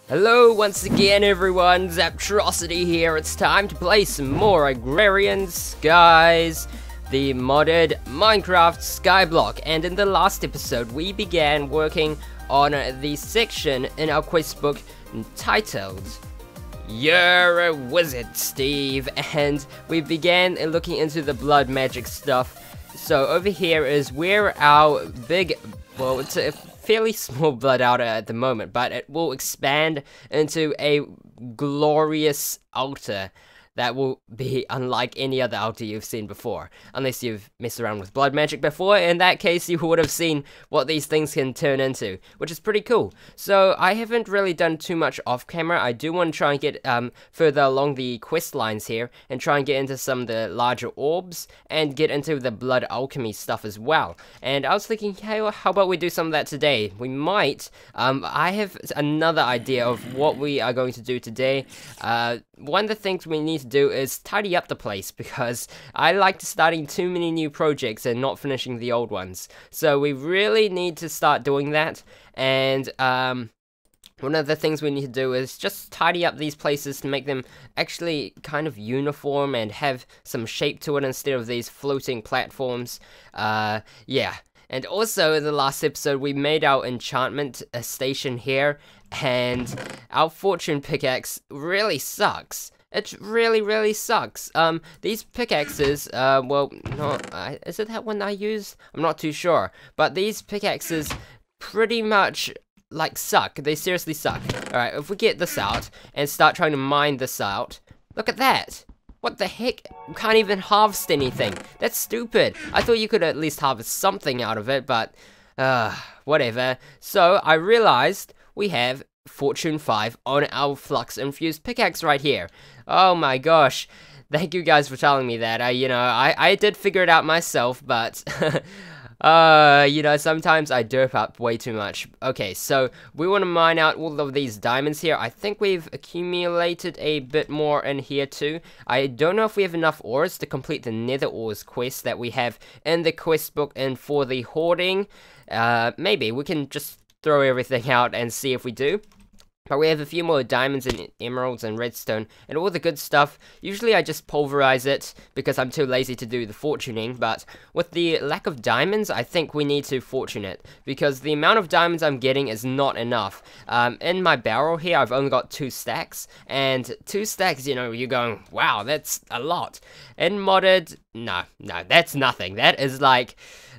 Hello once again everyone, Xaptrosity here. It's time to play some more Agrarian Skies, the modded Minecraft Skyblock. And in the last episode we began working on the section in our quest book entitled You're a Wizard, Steve. And we began looking into the blood magic stuff. So over here is where our big, well, it's a fairly small blood outer at the moment, but it will expand into a glorious altar that will be unlike any other altar you've seen before, unless you've messed around with blood magic before. In that case, you would have seen what these things can turn into, which is pretty cool. So I haven't really done too much off camera. I do want to try and get further along the quest lines here and try and get into some of the larger orbs and get into the blood alchemy stuff as well. And I was thinking, hey, well, how about we do some of that today? We might. I have another idea of what we are going to do today. One of the things we need to do is tidy up the place, because I like starting too many new projects and not finishing the old ones. So we really need to start doing that. And one of the things we need to do is just tidy up these places to make them actually kind of uniform and have some shape to it instead of these floating platforms. Yeah. And also, in the last episode, we made our enchantment station here, and our fortune pickaxe really sucks. It really sucks. These pickaxes, well, no, is it that one I used? I'm not too sure. But these pickaxes pretty much, like, suck. They seriously suck. Alright, if we get this out and start trying to mine this out, look at that. What the heck? You can't even harvest anything. That's stupid. I thought you could at least harvest something out of it, but whatever. So I realized we have Fortune 5 on our flux infused pickaxe right here. Oh my gosh. Thank you guys for telling me that. I did figure it out myself, but sometimes I derp up way too much. Okay, so we want to mine out all of these diamonds here. I think we've accumulated a bit more in here too. I don't know if we have enough ores to complete the nether ores quest that we have in the quest book and for the hoarding. Maybe we can just throw everything out and see if we do. But we have a few more diamonds and emeralds and redstone and all the good stuff. Usually I just pulverize it because I'm too lazy to do the fortuning. But with the lack of diamonds, I think we need to fortune it, because the amount of diamonds I'm getting is not enough. In my barrel here, I've only got 2 stacks. And 2 stacks, you're going, wow, that's a lot. In modded, no, that's nothing. That's like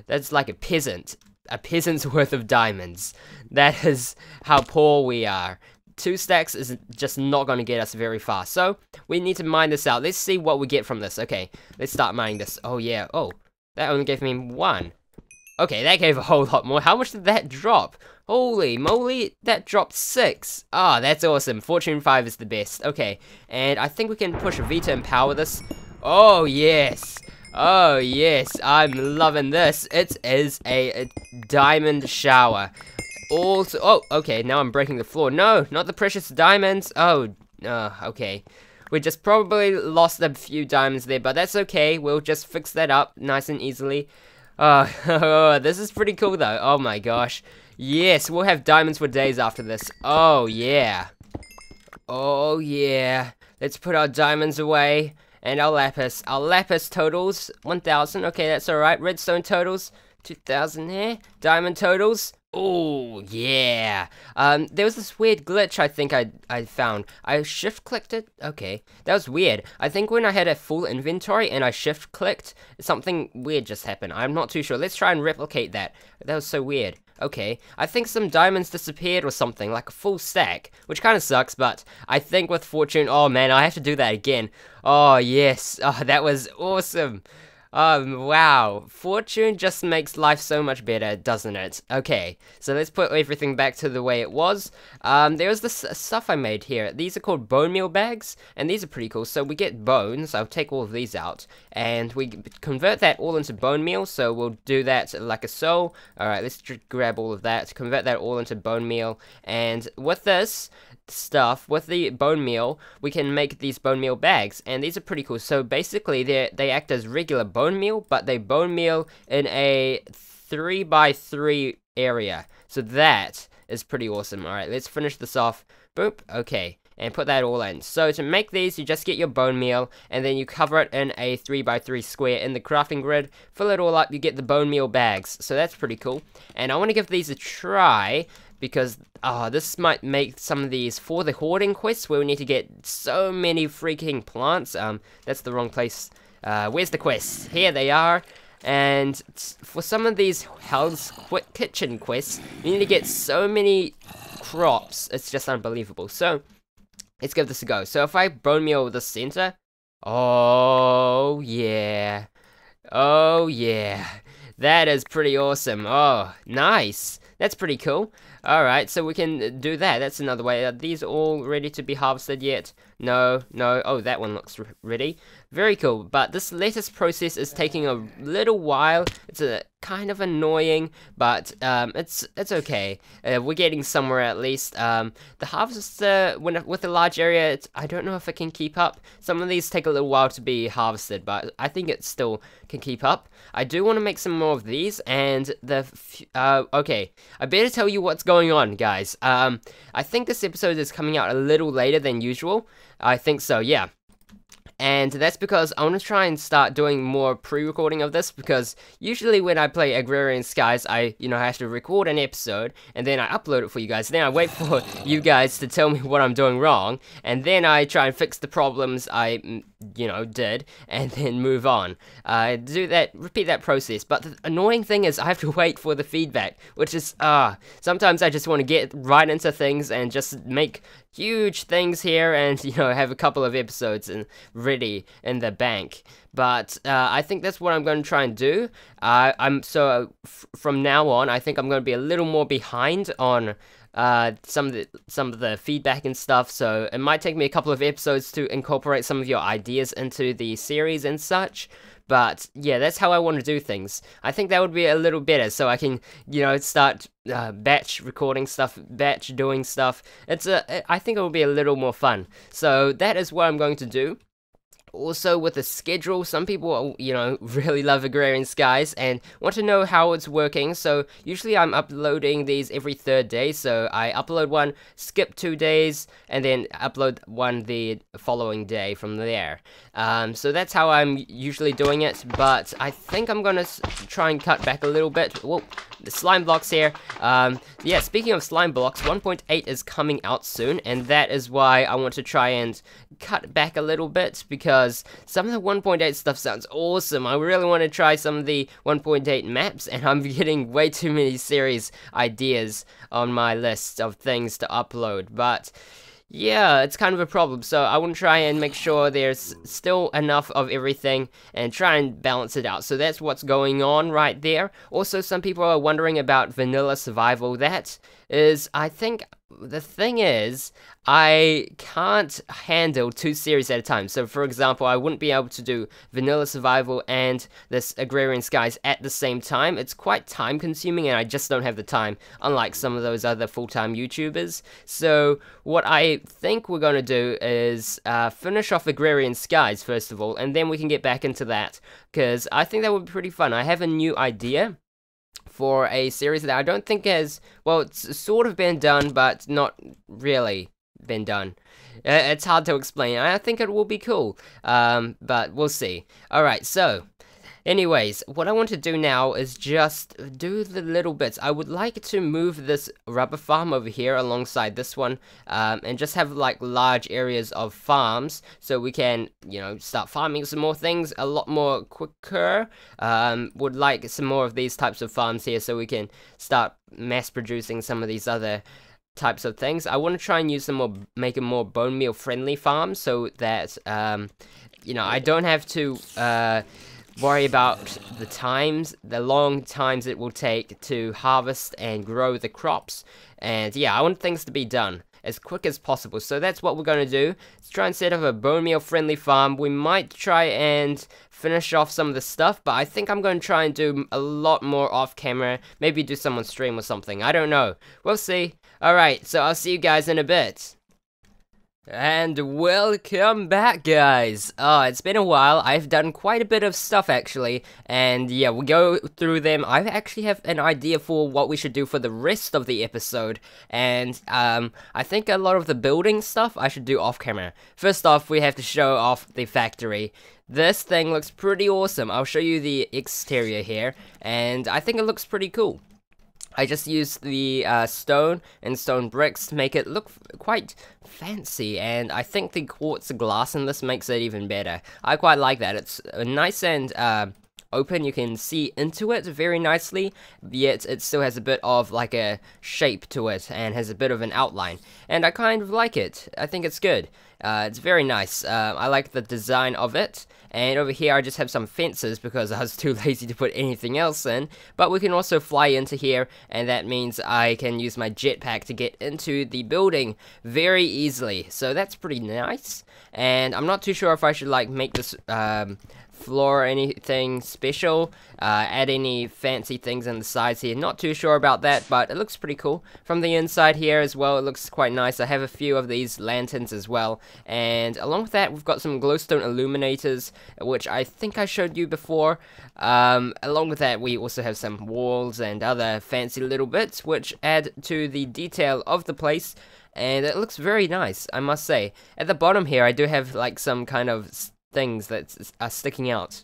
a peasant. A peasant's worth of diamonds. That is how poor we are. 2 stacks is just not going to get us very far. So, we need to mine this out. Let's see what we get from this. Okay, let's start mining this. Oh, yeah. Oh, that only gave me 1. Okay, that gave a whole lot more. How much did that drop? Holy moly, that dropped 6. Ah, that's awesome. Fortune 5 is the best. Okay, and I think we can push a V to empower this. Oh, yes. Oh, yes. I'm loving this. It is a diamond shower. Also, oh, okay, now I'm breaking the floor. No, not the precious diamonds. Oh, okay. We just probably lost a few diamonds there, but that's okay. We'll just fix that up nice and easily. This is pretty cool, though. Oh, my gosh. Yes, we'll have diamonds for days after this. Oh, yeah. Oh, yeah. Let's put our diamonds away. And our lapis totals, 1,000. Okay, that's alright. Redstone totals, 2,000 there. Diamond totals. Oh, yeah. There was this weird glitch I think I found. I shift-clicked it. Okay, that was weird. I think when I had a full inventory and I shift-clicked, something weird just happened. I'm not too sure. Let's try and replicate that. That was so weird. Okay, I think some diamonds disappeared or something, like a full stack, which kind of sucks, but I think with fortune, oh man, I have to do that again. Oh yes, oh that was awesome. Wow, fortune just makes life so much better, doesn't it? Okay, so let's put everything back to the way it was. There was this stuff I made here. These are called bone meal bags, and these are pretty cool. So we get bones. I'll take all of these out, and we convert that all into bone meal. So we'll do that like a so. Alright, let's grab all of that, convert that all into bone meal, and with this stuff, with the bone meal, we can make these bone meal bags, and these are pretty cool. So basically they act as regular bone meal, but they bone meal in a 3x3 area. So that is pretty awesome. Alright, let's finish this off. Boop, okay. And put that all in. So to make these, you just get your bone meal, and then you cover it in a 3x3 square in the crafting grid, fill it all up, you get the bone meal bags. So that's pretty cool. And I want to give these a try, because this might make some of these for the hoarding quests, where we need to get so many freaking plants. That's the wrong place. Where's the quests? Here they are. And for some of these Hell's Kitchen quests, you need to get so many crops, it's just unbelievable. So let's give this a go. So if I bone meal the center, oh yeah, that is pretty awesome. Oh, nice. That's pretty cool. Alright, so we can do that. That's another way. Are these all ready to be harvested yet? No. Oh, that one looks ready. Very cool. But this lettuce process is taking a little while. It's kind of annoying, but it's okay. We're getting somewhere at least. The harvester, with a large area, I don't know if it can keep up. Some of these take a little while to be harvested, but I think it still can keep up. I do want to make some more of these, and okay, I better tell you what's going on, guys. I think this episode is coming out a little later than usual. I think so, yeah. And that's because I want to try and start doing more pre-recording of this, because usually when I play Agrarian Skies, I have to record an episode, and then I upload it for you guys. Then I wait for you guys to tell me what I'm doing wrong, and then I try and fix the problems I, did, and then move on. Repeat that process. But the annoying thing is I have to wait for the feedback, which is, sometimes I just want to get right into things and just make huge things here and, have a couple of episodes and ready in the bank. But I think that's what I'm going to try and do. From now on, I think I'm going to be a little more behind on some of the feedback and stuff, so it might take me a couple of episodes to incorporate some of your ideas into the series and such. But yeah, that's how I want to do things. I think that would be a little better, so I can, start batch recording stuff, batch doing stuff. I think it will be a little more fun. So that is what I'm going to do. Also, with the schedule, some people, really love Agrarian Skies and want to know how it's working. So usually I'm uploading these every 3rd day. So I upload one, skip 2 days, and then upload one the following day from there. So that's how I'm usually doing it. But I think I'm gonna try and cut back a little bit. Whoa, the slime blocks here. Yeah, speaking of slime blocks, 1.8 is coming out soon, and that is why I want to try and cut back a little bit, because some of the 1.8 stuff sounds awesome. I really want to try some of the 1.8 maps, and I'm getting way too many series ideas on my list of things to upload. But yeah, it's kind of a problem, so I want to try and make sure there's still enough of everything and try and balance it out. So that's what's going on right there. Also, some people are wondering about vanilla survival. That is, I think, the thing is, I can't handle 2 series at a time. So, for example, I wouldn't be able to do Vanilla Survival and this Agrarian Skies at the same time. It's quite time-consuming, and I just don't have the time, unlike some of those other full-time YouTubers. So, what I think we're going to do is finish off Agrarian Skies, first of all, and then we can get back into that, because I think that would be pretty fun. I have a new idea for a series that I don't think has, well, it's sort of been done, but not really been done. It's hard to explain. I think it will be cool, but we'll see. Alright, so anyways, what I want to do now is just do the little bits. I would like to move this rubber farm over here alongside this one, and just have like large areas of farms, so we can, start farming some more things a lot more quicker. Would like some more of these types of farms here, so we can start mass producing some of these other types of things. I want to try and use some more, make a more bone meal friendly farm, so that I don't have to worry about the long times it will take to harvest and grow the crops. And yeah, I want things to be done as quick as possible. So that's what we're going to do. Let's try and set up a bone meal friendly farm. We might try and finish off some of the stuff, but I think I'm going to try and do a lot more off camera. Maybe do some on stream or something. I don't know. We'll see. Alright, so I'll see you guys in a bit. And welcome back, guys. It's been a while. I've done quite a bit of stuff, actually, and yeah, we'll go through them. I actually have an idea for what we should do for the rest of the episode, and I think a lot of the building stuff I should do off camera. First off, we have to show off the factory. This thing looks pretty awesome. I'll show you the exterior here, and I think it looks pretty cool. I just used the stone and stone bricks to make it look quite fancy, and I think the quartz glass in this makes it even better. I quite like that. It's nice and open. You can see into it very nicely, yet it still has a bit of like a shape to it and has a bit of an outline, and I kind of like it. I think it's good. It's very nice. I like the design of it. And over here I just have some fences because I was too lazy to put anything else in. But we can also fly into here, and that means I can use my jetpack to get into the building very easily. So that's pretty nice. And I'm not too sure if I should like make this floor or anything special, add any fancy things on the sides here. Not too sure about that, but it looks pretty cool. From the inside here as well, it looks quite nice. I have a few of these lanterns as well, and along with that, we've got some glowstone illuminators, which I think I showed you before. Along with that, we also have some walls and other fancy little bits, which add to the detail of the place. And it looks very nice, I must say. At the bottom here, I do have like some kind of things that are sticking out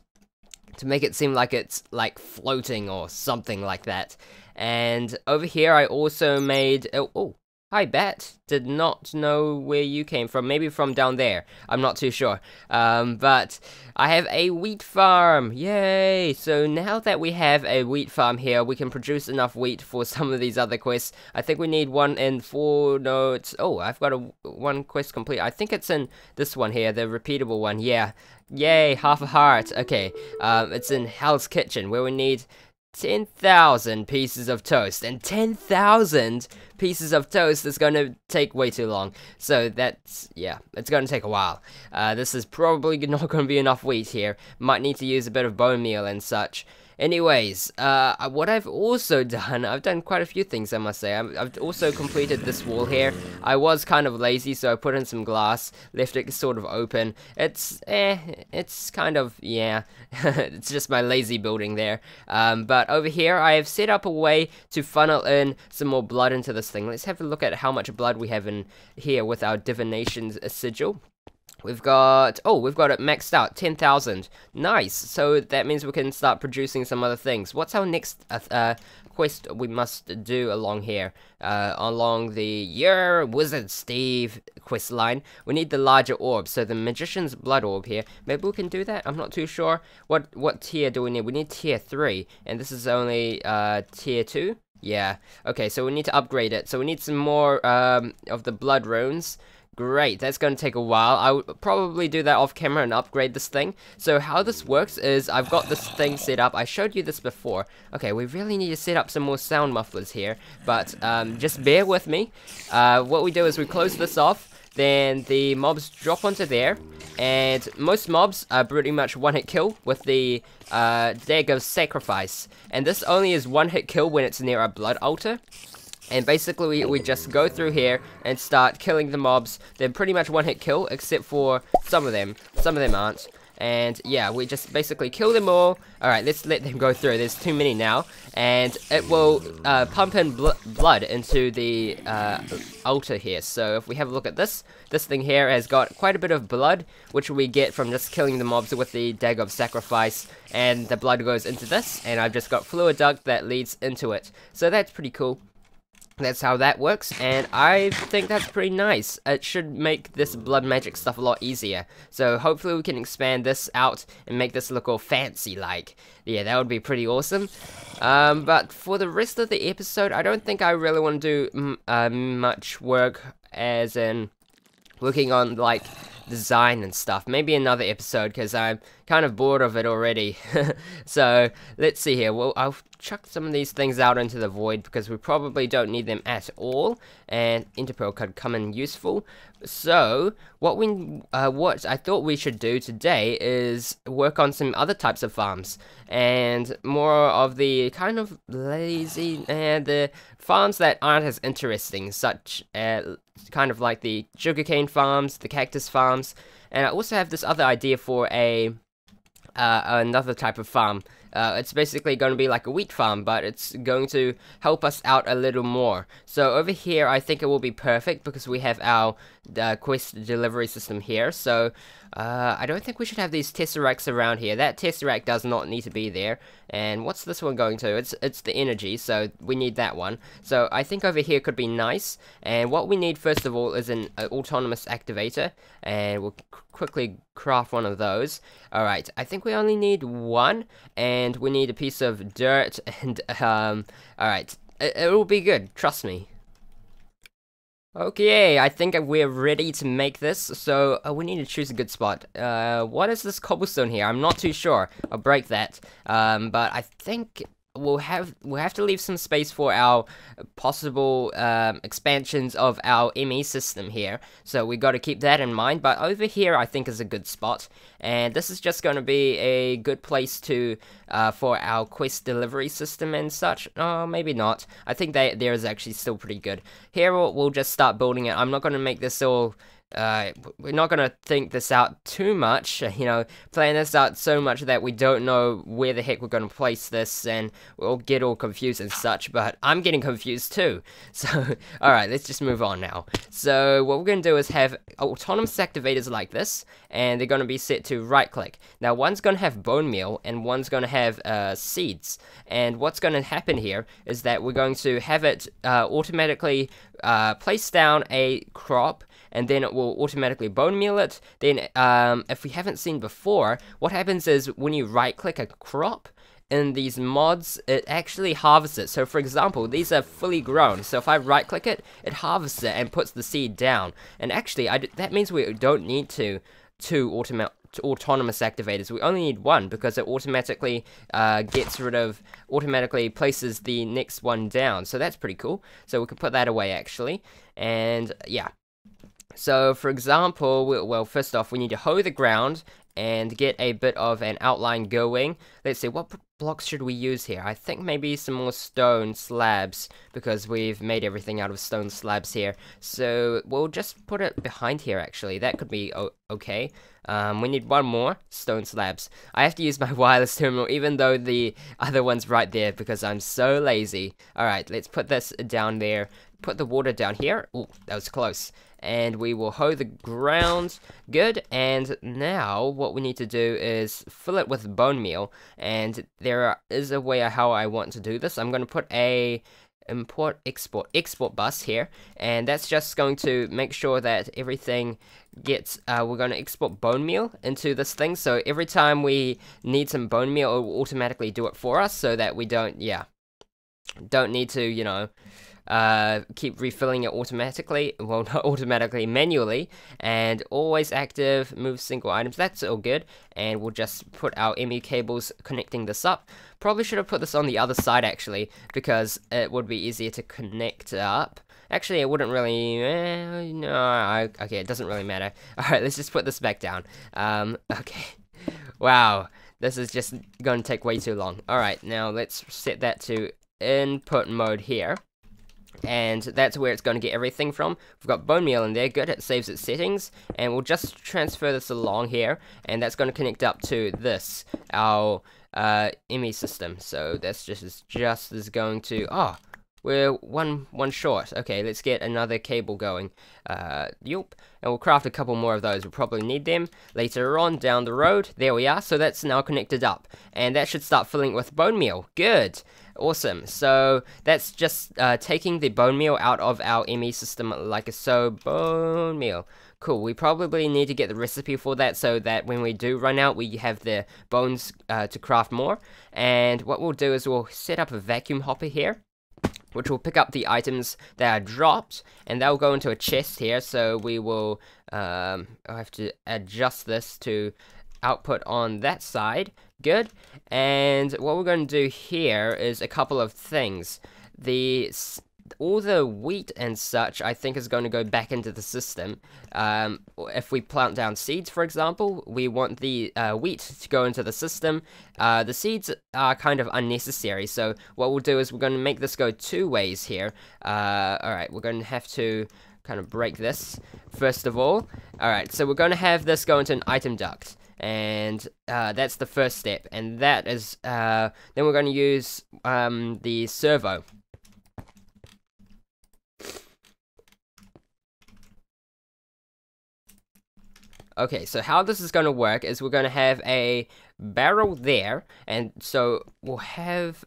to make it seem like it's like floating or something like that. And over here I also made oh, hi Bat, did not know where you came from, maybe from down there, I'm not too sure. But I have a wheat farm, yay! So now that we have a wheat farm here, we can produce enough wheat for some of these other quests. I think we need 1 in 4 notes. Oh, I've got one quest complete. I think it's in this one here, the repeatable one, yeah. Yay, half a heart. Okay, it's in Hell's Kitchen, where we need 10,000 pieces of toast, and 10,000 pieces of toast is going to take way too long, so that's, yeah, it's going to take a while. This is probably not going to be enough wheat here, might need to use a bit of bone meal and such. Anyways, what I've also done, I've done quite a few things, I must say. I've also completed this wall here. I was kind of lazy, so I put in some glass, left it sort of open. It's kind of, yeah, it's just my lazy building there. But over here, I have set up a way to funnel in some more blood into this thing. Let's have a look at how much blood we have in here with our divination sigil. We've got, oh, we've got it maxed out, 10,000. Nice. So that means we can start producing some other things. What's our next quest we must do along here? Along the Wizard Steve quest line. We need the larger orb, so the Magician's Blood Orb here. Maybe we can do that? I'm not too sure. What tier do we need? We need tier 3, and this is only tier 2? Yeah. Okay, so we need to upgrade it. So we need some more of the blood runes. Great, that's going to take a while. I would probably do that off camera and upgrade this thing. So how this works is I've got this thing set up. I showed you this before. Okay, we really need to set up some more sound mufflers here, but just bear with me. What we do is we close this off, then the mobs drop onto there, and most mobs are pretty much one-hit kill with the Dagger of Sacrifice. And this only is one-hit kill when it's near a blood altar. And basically, we just go through here and start killing the mobs. They're pretty much one-hit kill, except for some of them. Some of them aren't. And yeah, we just basically kill them all. Alright, let's let them go through. There's too many now. And it will pump in blood into the altar here. So if we have a look at this thing here has got quite a bit of blood, which we get from just killing the mobs with the Dagger of Sacrifice. And the blood goes into this, and I've just got fluid duct that leads into it. So that's pretty cool. That's how that works, and I think that's pretty nice. It should make this blood magic stuff a lot easier. So hopefully we can expand this out and make this look all fancy like. Yeah, that would be pretty awesome. But for the rest of the episode, I don't think I really want to do much work, as in working on like design and stuff. Maybe another episode, because I'm kind of bored of it already. So let's see here. Well, I'll chuck some of these things out into the void because we probably don't need them at all, and Enderpearl could come in useful. So what I thought we should do today is work on some other types of farms, and more of the kind of lazy and the farms that aren't as interesting, such kind of like the sugarcane farms, the cactus farms, and I also have this other idea for another type of farm. It's basically going to be like a wheat farm, but it's going to help us out a little more. So over here, I think it will be perfect because we have our quest delivery system here. So I don't think we should have these tesseracts around here. That tesseract does not need to be there. And what's this one going to? It's the energy, so we need that one. So I think over here could be nice. And what we need first of all is an autonomous activator, and we'll quickly craft one of those. Alright, I think we only need one, and we need a piece of dirt, and alright, it will be good, trust me. Okay, I think we're ready to make this, so we need to choose a good spot. What is this cobblestone here? I'm not too sure. I'll break that. But I think we'll have to leave some space for our possible expansions of our ME system here. So we got to keep that in mind. But over here, I think is a good spot, and this is just going to be a good place to for our quest delivery system and such. Oh, maybe not. I think there is actually still pretty good. Here we'll just start building it. I'm not going to make this all. We're not gonna think this out too much, you know, plan this out so much that we don't know where the heck we're gonna place this, and we'll get all confused and such, but I'm getting confused too. So, alright, let's just move on now. So, what we're gonna do is have autonomous activators like this, and they're gonna be set to right click. Now, one's gonna have bone meal, and one's gonna have seeds, and what's gonna happen here is that we're going to have it automatically place down a crop, and then it will automatically bone meal it. Then, if we haven't seen before, what happens is when you right-click a crop in these mods, it actually harvests it. So, for example, these are fully grown. So, if I right-click it, it harvests it and puts the seed down. And actually, that means we don't need two autonomous activators. We only need one because it automatically automatically places the next one down. So that's pretty cool. So we can put that away actually. And yeah. So, for example, well, first off, we need to hoe the ground and get a bit of an outline going. Let's see, what blocks should we use here? I think maybe some more stone slabs, because we've made everything out of stone slabs here. So, we'll just put it behind here, actually. That could be okay. We need one more stone slabs. I have to use my wireless terminal, even though the other one's right there, because I'm so lazy. Alright, let's put this down there. Put the water down here. Ooh, that was close. And we will hoe the ground. Good. And now what we need to do is fill it with bone meal. And there is a way how I want to do this. I'm going to put a export bus here, and that's just going to make sure that everything gets we're going to export bone meal into this thing, so every time we need some bone meal, it will automatically do it for us, so that we don't need to, you know, keep refilling it automatically. Well, not automatically, manually. And always active, move single items. That's all good. And we'll just put our ME cables connecting this up. Probably should have put this on the other side actually, because it would be easier to connect up. Actually, it wouldn't really. Okay, it doesn't really matter. All right, let's just put this back down. Okay. Wow, this is just going to take way too long. All right, now let's set that to input mode here. And that's where it's going to get everything from. We've got bone meal in there, good, it saves its settings, and we'll just transfer this along here, and that's going to connect up to this, our ME system. So that's just is going to, oh, we're one short. Okay, let's get another cable going. Yup, and we'll craft a couple more of those. We'll probably need them later on down the road. There we are, so that's now connected up, and that should start filling with bone meal. Good. Awesome. So that's just taking the bone meal out of our ME system like so. Bone meal. Cool. We probably need to get the recipe for that so that when we do run out, we have the bones to craft more. And what we'll do is we'll set up a vacuum hopper here, which will pick up the items that are dropped, and they'll go into a chest here. So we will I have to adjust this to output on that side. good. And what we're going to do here is a couple of things. All the wheat and such, I think, is going to go back into the system. If we plant down seeds, for example, we want the wheat to go into the system. The seeds are kind of unnecessary, so what we'll do is we're going to make this go two ways here. Alright, we're going to have to kind of break this, first of all. Alright, so we're going to have this go into an item duct. And that's the first step. And that is, then we're going to use the servo. Okay, so how this is going to work is we're going to have a barrel there, and so we'll have,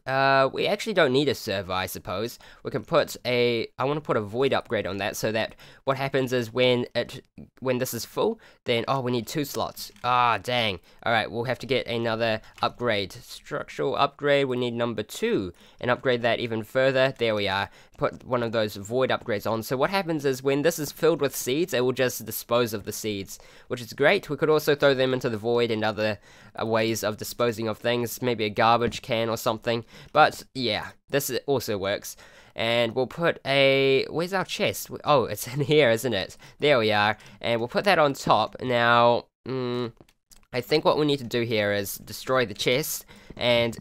we actually don't need a servo, I suppose. We can put I want to put a void upgrade on that, so that what happens is when this is full, then, oh, we need 2 slots. Ah, dang. Alright, we'll have to get another upgrade. Structural upgrade, we need number 2, and upgrade that even further. There we are. Put one of those void upgrades on. So what happens is when this is filled with seeds, it will just dispose of the seeds, which is great. We could also throw them into the void and other ways of disposing of things, maybe a garbage can or something. But yeah, this also works. And we'll put where's our chest? Oh, it's in here, isn't it? There we are. And we'll put that on top. Now, I think what we need to do here is destroy the chest, and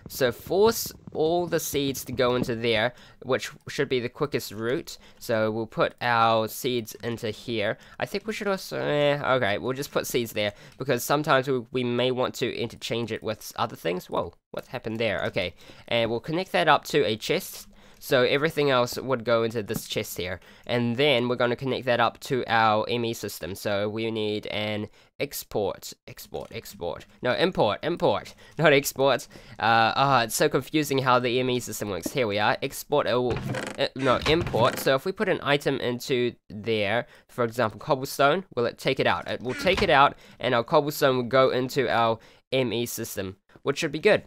so force all the seeds to go into there, which should be the quickest route. So we'll put our seeds into here. I think we should also, okay, we'll just put seeds there, because sometimes we may want to interchange it with other things. Whoa, what happened there? Okay, and we'll connect that up to a chest. So everything else would go into this chest here. And then we're going to connect that up to our ME system. So we need an import, not export. It's so confusing how the ME system works. Here we are, import. So if we put an item into there, for example, cobblestone, will it take it out? It will take it out, and our cobblestone will go into our ME system, which should be good.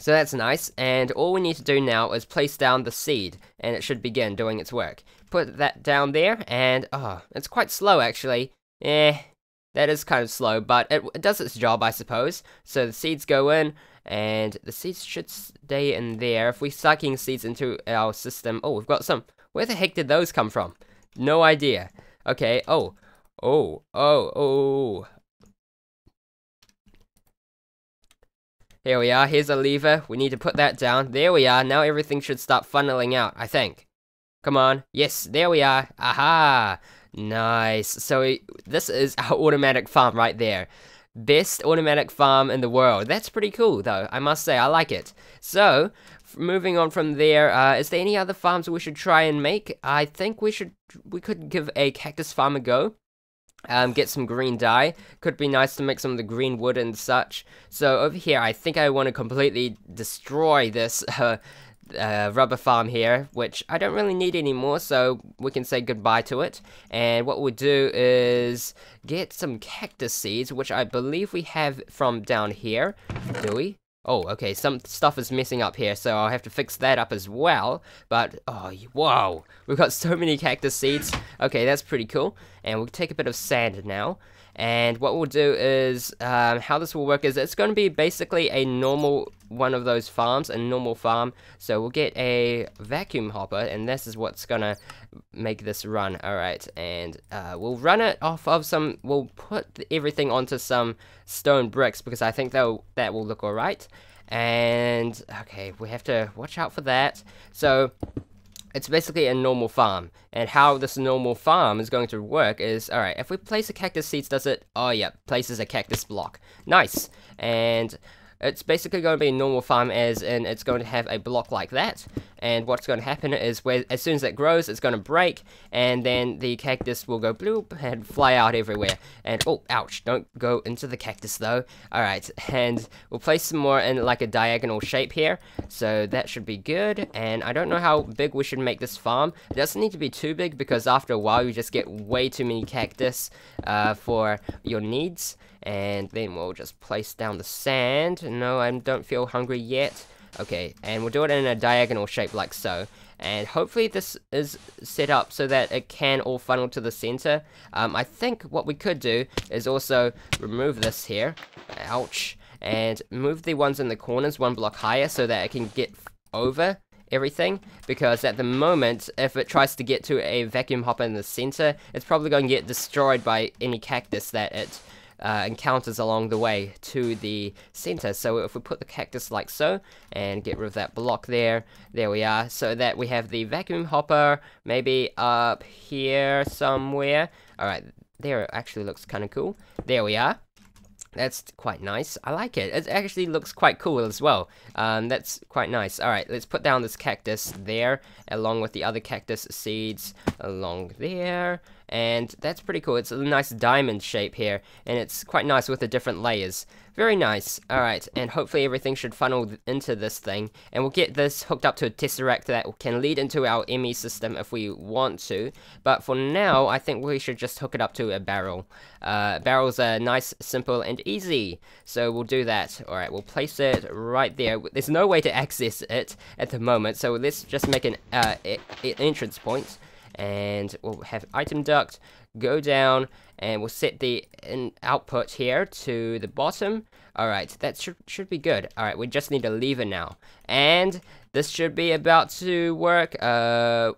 So that's nice, and all we need to do now is place down the seed, and it should begin doing its work. Put that down there, and, it's quite slow, actually. That is kind of slow, but it does its job, I suppose. So the seeds go in, and the seeds should stay in there. If we start getting seeds into our system, oh, we've got some. Where the heck did those come from? No idea. Okay, oh. Here we are, here's a lever, we need to put that down. There we are, now everything should start funneling out, I think. Come on, yes, there we are, aha! Nice, so this is our automatic farm right there. Best automatic farm in the world. That's pretty cool, though, I must say, I like it. So, moving on from there, is there any other farms we should try and make? I think we could give a cactus farm a go. Get some green dye. Could be nice to make some of the green wood and such. So over here, I think I want to completely destroy this rubber farm here, which I don't really need anymore, so we can say goodbye to it. And what we'll do is get some cactus seeds, which I believe we have from down here. Do we? Oh, okay, some stuff is messing up here, so I'll have to fix that up as well. But, oh, whoa, we've got so many cactus seeds. Okay, that's pretty cool. And we'll take a bit of sand now. And what we'll do is, how this will work is, it's going to be basically a normal one of those farms, a normal farm. So we'll get a vacuum hopper, and this is what's going to make this run. Alright, and we'll run it off of we'll put everything onto some stone bricks, because I think that will look alright. And, okay, we have to watch out for that. So, it's basically a normal farm, and how this normal farm is going to work is, alright, if we place a cactus seeds, does it? Oh yeah, places a cactus block. Nice! And it's basically going to be a normal farm, as in it's going to have a block like that, and what's going to happen is, as soon as it grows, it's going to break, and then the cactus will go bloop and fly out everywhere. And, oh, ouch, don't go into the cactus though. Alright, and we'll place some more in like a diagonal shape here, so that should be good. And I don't know how big we should make this farm. It doesn't need to be too big, because after a while you just get way too many cactus for your needs. And then we'll just place down the sand. No, I don't feel hungry yet. Okay, and we'll do it in a diagonal shape like so. And hopefully this is set up so that it can all funnel to the center. I think what we could do is also remove this here. Ouch. and move the ones in the corners 1 block higher so that it can get over everything, because at the moment, if it tries to get to a vacuum hopper in the center, it's probably going to get destroyed by any cactus that it encounters along the way to the center. So if we put the cactus like so, and get rid of that block there we are, so that we have the vacuum hopper maybe up here somewhere. Alright, there it actually looks kind of cool. There we are. That's quite nice. I like it. It actually looks quite cool as well. That's quite nice. Alright, let's put down this cactus there, along with the other cactus seeds along there. And that's pretty cool. It's a nice diamond shape here, and it's quite nice with the different layers. Very nice. Alright, and hopefully everything should funnel into this thing, and we'll get this hooked up to a tesseract that can lead into our ME system if we want to. But for now, I think we should just hook it up to a barrel. Barrels are nice, simple, and easy. So we'll do that. Alright, we'll place it right there. There's no way to access it at the moment, so let's just make an entrance point. And we'll have item duct, go down, and we'll set the output here to the bottom. Alright, that should be good. Alright, we just need a lever now. And this should be about to work. Okay,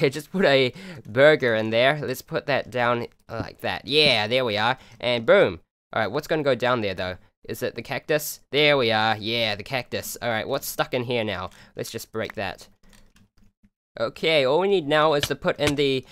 just put a burger in there. Let's put that down like that. Yeah, there we are. And boom. Alright, what's going to go down there, though? Is it the cactus? There we are. Yeah, the cactus. Alright, what's stuck in here now? Let's just break that. Okay, all we need now is to put in the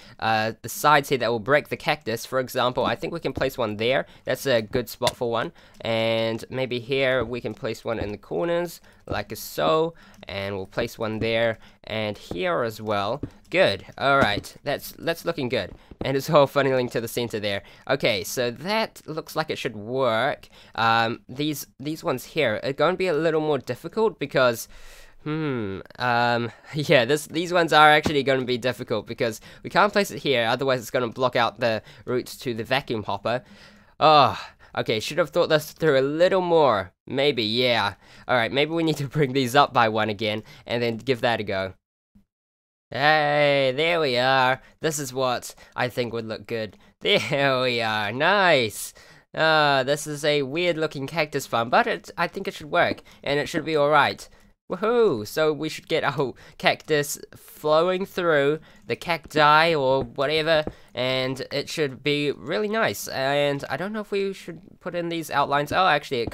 sides here that will break the cactus. For example, I think we can place one there. That's a good spot for one. And maybe here we can place one in the corners, like so. And we'll place one there and here as well. Good. Alright, that's looking good. And it's all funneling to the center there. Okay, so that looks like it should work. These ones here are going to be a little more difficult because... yeah, these ones are actually going to be difficult because we can't place it here, otherwise it's going to block out the routes to the vacuum hopper. Oh, okay, should have thought this through a little more. Maybe, yeah. Alright, maybe we need to bring these up by one again, and then give that a go. Hey, there we are. This is what I think would look good. There we are, nice. This is a weird looking cactus farm, but I think it should work, and it should be alright. Woohoo! So we should get our cactus flowing through the cacti or whatever, and it should be really nice. And I don't know if we should put in these outlines. Oh, actually, it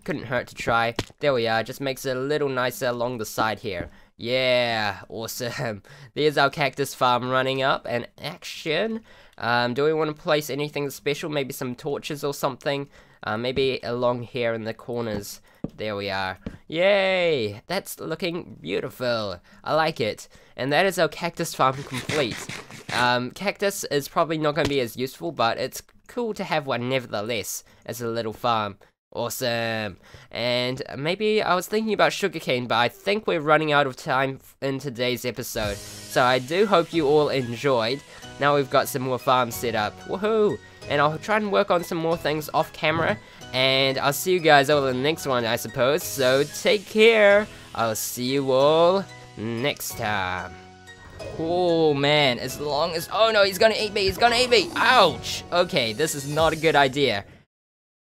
couldn't hurt to try. There we are. Just makes it a little nicer along the side here. Yeah, awesome. There's our cactus farm running up and action. Do we want to place anything special? Maybe some torches or something? Maybe along here in the corners. There we are. Yay! That's looking beautiful. I like it. And that is our cactus farm complete. Cactus is probably not going to be as useful, but it's cool to have one nevertheless as a little farm. Awesome. And maybe I was thinking about sugarcane, but I think we're running out of time in today's episode. So I do hope you all enjoyed. Now we've got some more farms set up. Woohoo! And I'll try and work on some more things off camera. And I'll see you guys over the next one, I suppose. So take care. I'll see you all next time. Oh man, as long as... Oh no, he's gonna eat me. He's gonna eat me. Ouch. Okay, this is not a good idea.